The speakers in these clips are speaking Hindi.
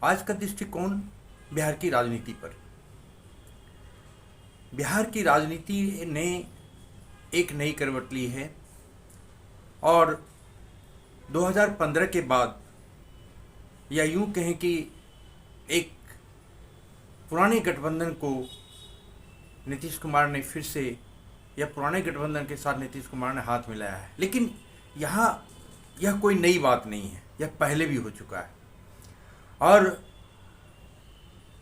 आज का दृष्टिकोण बिहार की राजनीति पर। बिहार की राजनीति ने एक नई करवट ली है और 2015 के बाद, या यूं कहें कि एक पुराने गठबंधन को नीतीश कुमार ने फिर से, या पुराने गठबंधन के साथ नीतीश कुमार ने हाथ मिलाया है। लेकिन यहाँ यह कोई नई बात नहीं है, यह पहले भी हो चुका है। और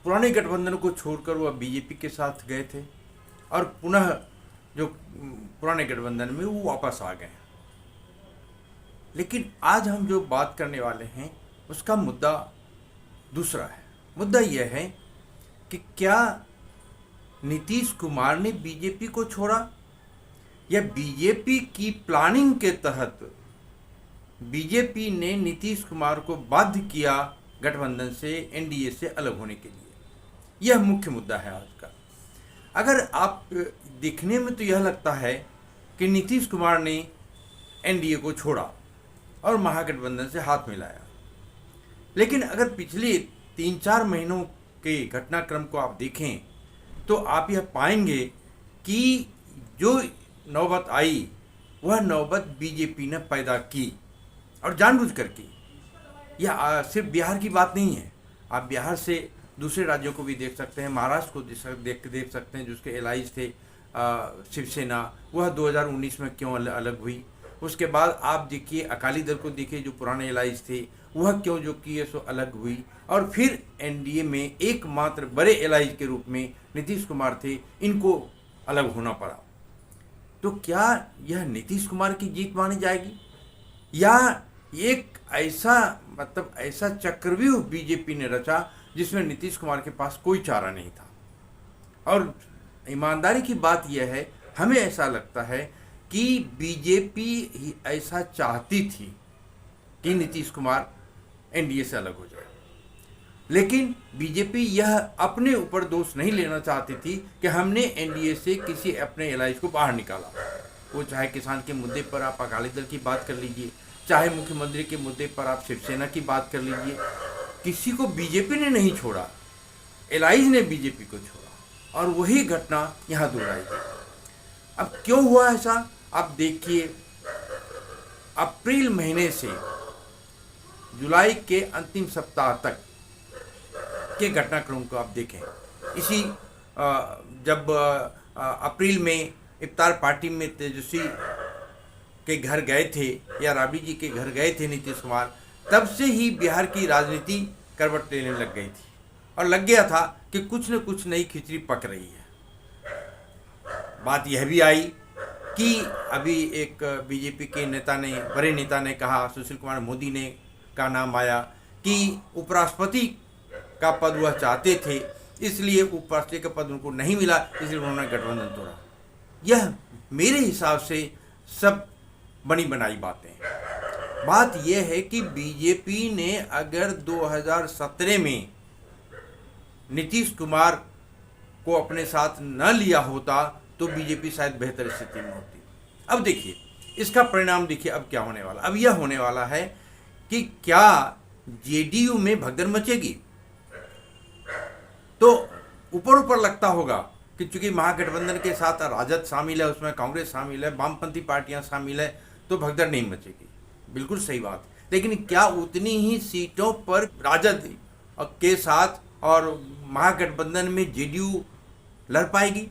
पुराने गठबंधन को छोड़कर वह बीजेपी के साथ गए थे और पुनः जो पुराने गठबंधन में वो वापस आ गए। लेकिन आज हम जो बात करने वाले हैं उसका मुद्दा दूसरा है। मुद्दा यह है कि क्या नीतीश कुमार ने बीजेपी को छोड़ा, या बीजेपी की प्लानिंग के तहत बीजेपी ने नीतीश कुमार को बाध्य किया गठबंधन से, एनडीए से अलग होने के लिए। यह मुख्य मुद्दा है आज का। अगर आप देखने में तो यह लगता है कि नीतीश कुमार ने एनडीए को छोड़ा और महागठबंधन से हाथ मिलाया, लेकिन अगर पिछले 3-4 महीनों के घटनाक्रम को आप देखें तो आप यह पाएंगे कि जो नौबत आई वह नौबत बीजेपी ने पैदा की और जानबूझकर की। यह सिर्फ बिहार की बात नहीं है। आप बिहार से दूसरे राज्यों को भी देख सकते हैं, महाराष्ट्र को देख सकते हैं, जिसके एलाइज थे शिवसेना, वह 2019 में क्यों अलग हुई। उसके बाद आप देखिए अकाली दल को देखिए, जो पुराने एलाइज थे वह क्यों जो किए सो अलग हुई। और फिर एनडीए में एकमात्र बड़े एलाइज के रूप में नीतीश कुमार थे, इनको अलग होना पड़ा। तो क्या यह नीतीश कुमार की जीत मानी जाएगी, या एक ऐसा चक्रव्यूह बीजेपी ने रचा जिसमें नीतीश कुमार के पास कोई चारा नहीं था। और ईमानदारी की बात यह है, हमें ऐसा लगता है कि बीजेपी ही ऐसा चाहती थी कि नीतीश कुमार एनडीए से अलग हो जाए, लेकिन बीजेपी यह अपने ऊपर दोष नहीं लेना चाहती थी कि हमने एनडीए से किसी अपने एलाइज को बाहर निकाला। वो चाहे किसान के मुद्दे पर आप अकाली दल की बात कर लीजिए, चाहे मुख्यमंत्री के मुद्दे पर आप शिवसेना की बात कर लीजिए, किसी को बीजेपी ने नहीं छोड़ा, एलाइज ने बीजेपी को छोड़ा। और वही घटना यहाँ दोहराई गई। अब क्यों हुआ ऐसा, आप देखिए अप्रैल महीने से जुलाई के अंतिम सप्ताह तक के घटनाक्रम को आप देखें। इसी जब अप्रैल में इफ्तार पार्टी में तेजस्वी के घर गए थे या राबड़ी जी के घर गए थे नीतीश कुमार, तब से ही बिहार की राजनीति करवट लेने लग गई थी और लग गया था कि कुछ न कुछ नई खिचड़ी पक रही है। बात यह भी आई कि अभी एक बीजेपी के नेता ने, बड़े नेता ने कहा, सुशील कुमार मोदी ने का नाम आया कि उपराष्ट्रपति का पद वह चाहते थे, इसलिए उपराष्ट्रपति का पद उनको नहीं मिला, इसलिए उन्होंने गठबंधन तोड़ा। यह मेरे हिसाब से सब बनी बनाई बातें हैं। बात यह है कि बीजेपी ने अगर 2017 में नीतीश कुमार को अपने साथ न लिया होता तो बीजेपी शायद बेहतर स्थिति में होती। अब देखिए इसका परिणाम देखिए अब क्या होने वाला। अब यह होने वाला है कि क्या जेडीयू में भगदड़ मचेगी। तो ऊपर लगता होगा कि चूंकि महागठबंधन के साथ राजद शामिल है, उसमें कांग्रेस शामिल है, वामपंथी पार्टियां शामिल है, तो भगदड़ नहीं मचेगी। बिल्कुल सही बात। लेकिन क्या उतनी ही सीटों पर राजद के साथ और महागठबंधन में जेडीयू लड़ पाएगी?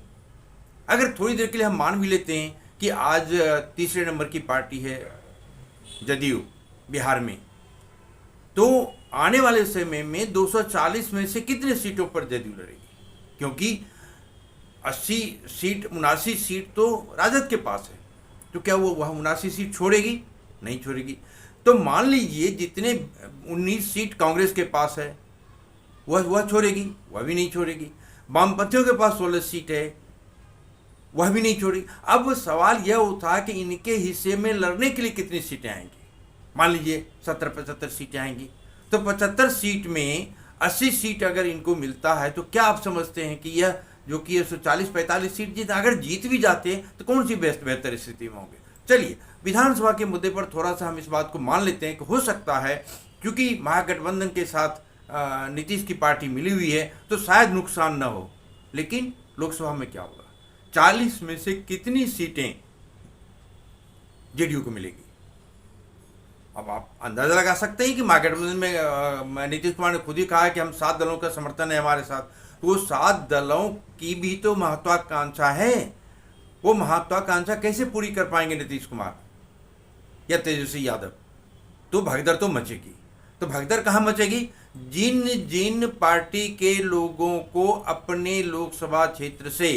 अगर थोड़ी देर के लिए हम मान भी लेते हैं कि आज तीसरे नंबर की पार्टी है जदयू बिहार में, तो आने वाले समय में 240 में से कितने सीटों पर जदयू लड़ेगी? क्योंकि 80 सीट, 79 सीट तो राजद के पास है, तो क्या वो वह 79 सीट छोड़ेगी? नहीं छोड़ेगी। तो मान लीजिए जितने 19 सीट कांग्रेस के पास है वह छोड़ेगी? वह भी नहीं छोड़ेगी। वामपंथियों के पास 16 सीट है, वह भी नहीं छोड़ेगी। अब सवाल यह उठा कि इनके हिस्से में लड़ने के लिए कितनी सीटें आएंगी। मान लीजिए 70-75 सीटें आएंगी, तो 75 सीट में 80 सीट अगर इनको मिलता है, तो क्या आप समझते हैं कि यह जो कि 140-45 सीट जीत, अगर जीत भी जाते हैं तो कौन सी बेहतर स्थिति में होंगे? चलिए विधानसभा के मुद्दे पर थोड़ा सा हम इस बात को मान लेते हैं कि हो सकता है, क्योंकि महागठबंधन के साथ नीतीश की पार्टी मिली हुई है तो शायद नुकसान न हो। लेकिन लोकसभा में क्या होगा? 40 में से कितनी सीटें जेडीयू को मिलेगी? अब आप अंदाजा लगा सकते हैं कि महागठबंधन में नीतीश कुमार ने खुद ही कहा है कि हम 7 दलों का समर्थन है हमारे साथ। तो वो 7 दलों की भी तो महत्वाकांक्षा है। वो महत्वाकांक्षा कैसे पूरी कर पाएंगे नीतीश कुमार या तेजस्वी यादव? तो भगदड़ तो मचेगी। तो भगदड़ कहाँ मचेगी? जिन जिन पार्टी के लोगों को अपने लोकसभा क्षेत्र से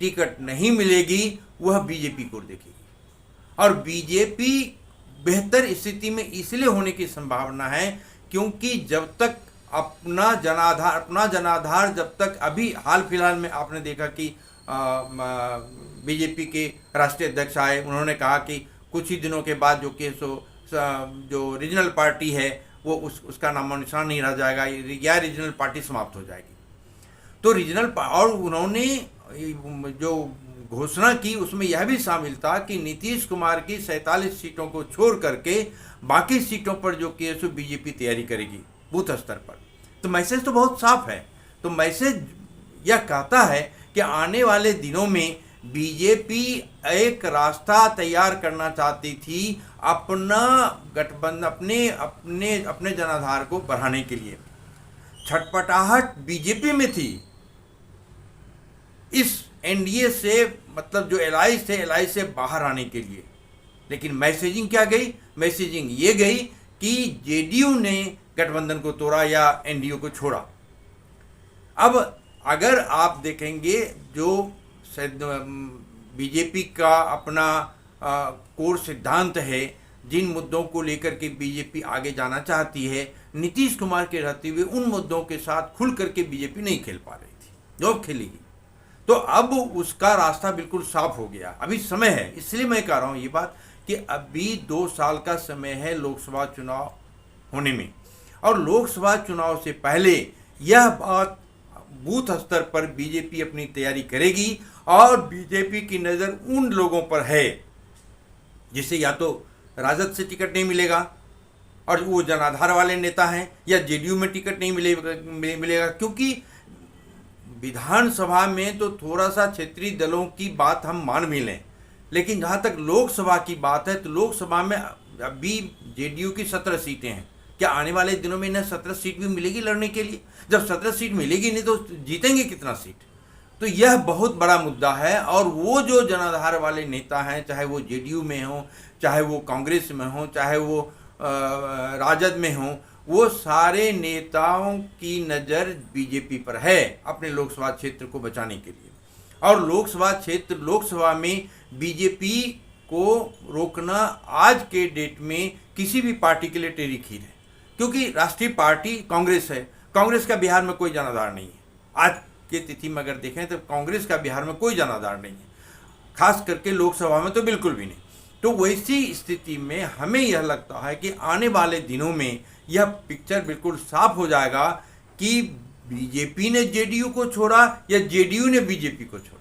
टिकट नहीं मिलेगी वह बीजेपी को देखेगी। और बीजेपी बेहतर स्थिति में इसलिए होने की संभावना है क्योंकि जब तक अपना जनाधार जब तक अभी हाल फिलहाल में आपने देखा कि बीजेपी के राष्ट्रीय अध्यक्ष आए, उन्होंने कहा कि कुछ ही दिनों के बाद जो रीजनल पार्टी है वो उसका नामो निशान नहीं रह जाएगा, या रीजनल पार्टी समाप्त हो जाएगी। तो रीजनल और उन्होंने जो घोषणा की उसमें यह भी शामिल था कि नीतीश कुमार की 47 सीटों को छोड़ करके बाकी सीटों पर जो कि बीजेपी तैयारी करेगी बूथ स्तर पर। तो मैसेज तो बहुत साफ है। तो मैसेज यह कहता है कि आने वाले दिनों में बीजेपी एक रास्ता तैयार करना चाहती थी अपना गठबंधन अपने जनाधार को बढ़ाने के लिए। छटपटाहट बीजेपी में थी इस एनडीए से, मतलब जो एलआई से बाहर आने के लिए। लेकिन मैसेजिंग क्या गई? मैसेजिंग ये गई कि जेडीयू ने गठबंधन को तोड़ा या एनडीए को छोड़ा। अब अगर आप देखेंगे जो बीजेपी का अपना कोर सिद्धांत है, जिन मुद्दों को लेकर के बीजेपी आगे जाना चाहती है, नीतीश कुमार के रहते हुए उन मुद्दों के साथ खुल करके बीजेपी नहीं खेल पा रही थी जो अब खेलेगी। तो अब उसका रास्ता बिल्कुल साफ हो गया। अभी समय है, इसलिए मैं कह रहा हूँ ये बात कि अभी 2 साल का समय है लोकसभा चुनाव होने में, और लोकसभा चुनाव से पहले यह बात बूथ स्तर पर बीजेपी अपनी तैयारी करेगी। और बीजेपी की नज़र उन लोगों पर है जिसे या तो राजद से टिकट नहीं मिलेगा और वो जनाधार वाले नेता हैं, या जेडीयू में टिकट नहीं मिलेगा क्योंकि विधानसभा में तो थोड़ा सा क्षेत्रीय दलों की बात हम मान भी लें, लेकिन जहाँ तक लोकसभा की बात है तो लोकसभा में अभी जेडीयू की 17 सीटें हैं। क्या आने वाले दिनों में इन्हें 17 सीट भी मिलेगी लड़ने के लिए? जब 17 सीट मिलेगी नहीं तो जीतेंगे कितना सीट? तो यह बहुत बड़ा मुद्दा है। और वो जो जनाधार वाले नेता हैं, चाहे वो जेडीयू में हो, चाहे वो कांग्रेस में हो, चाहे वो राजद में हो, वो सारे नेताओं की नज़र बीजेपी पर है अपने लोकसभा क्षेत्र को बचाने के लिए। और लोकसभा में बीजेपी को रोकना आज के डेट में किसी भी पार्टी के लिए टेढ़ी खीर है, क्योंकि राष्ट्रीय पार्टी कांग्रेस है। कांग्रेस का बिहार में कोई जनाधार नहीं है। आज की तिथि में अगर देखें तो कांग्रेस का बिहार में कोई जनाधार नहीं है, खास करके लोकसभा में तो बिल्कुल भी नहीं। तो वैसी स्थिति में हमें यह लगता है कि आने वाले दिनों में यह पिक्चर बिल्कुल साफ हो जाएगा कि बीजेपी ने जेडीयू को छोड़ा या जेडीयू ने बीजेपी को छोड़ा।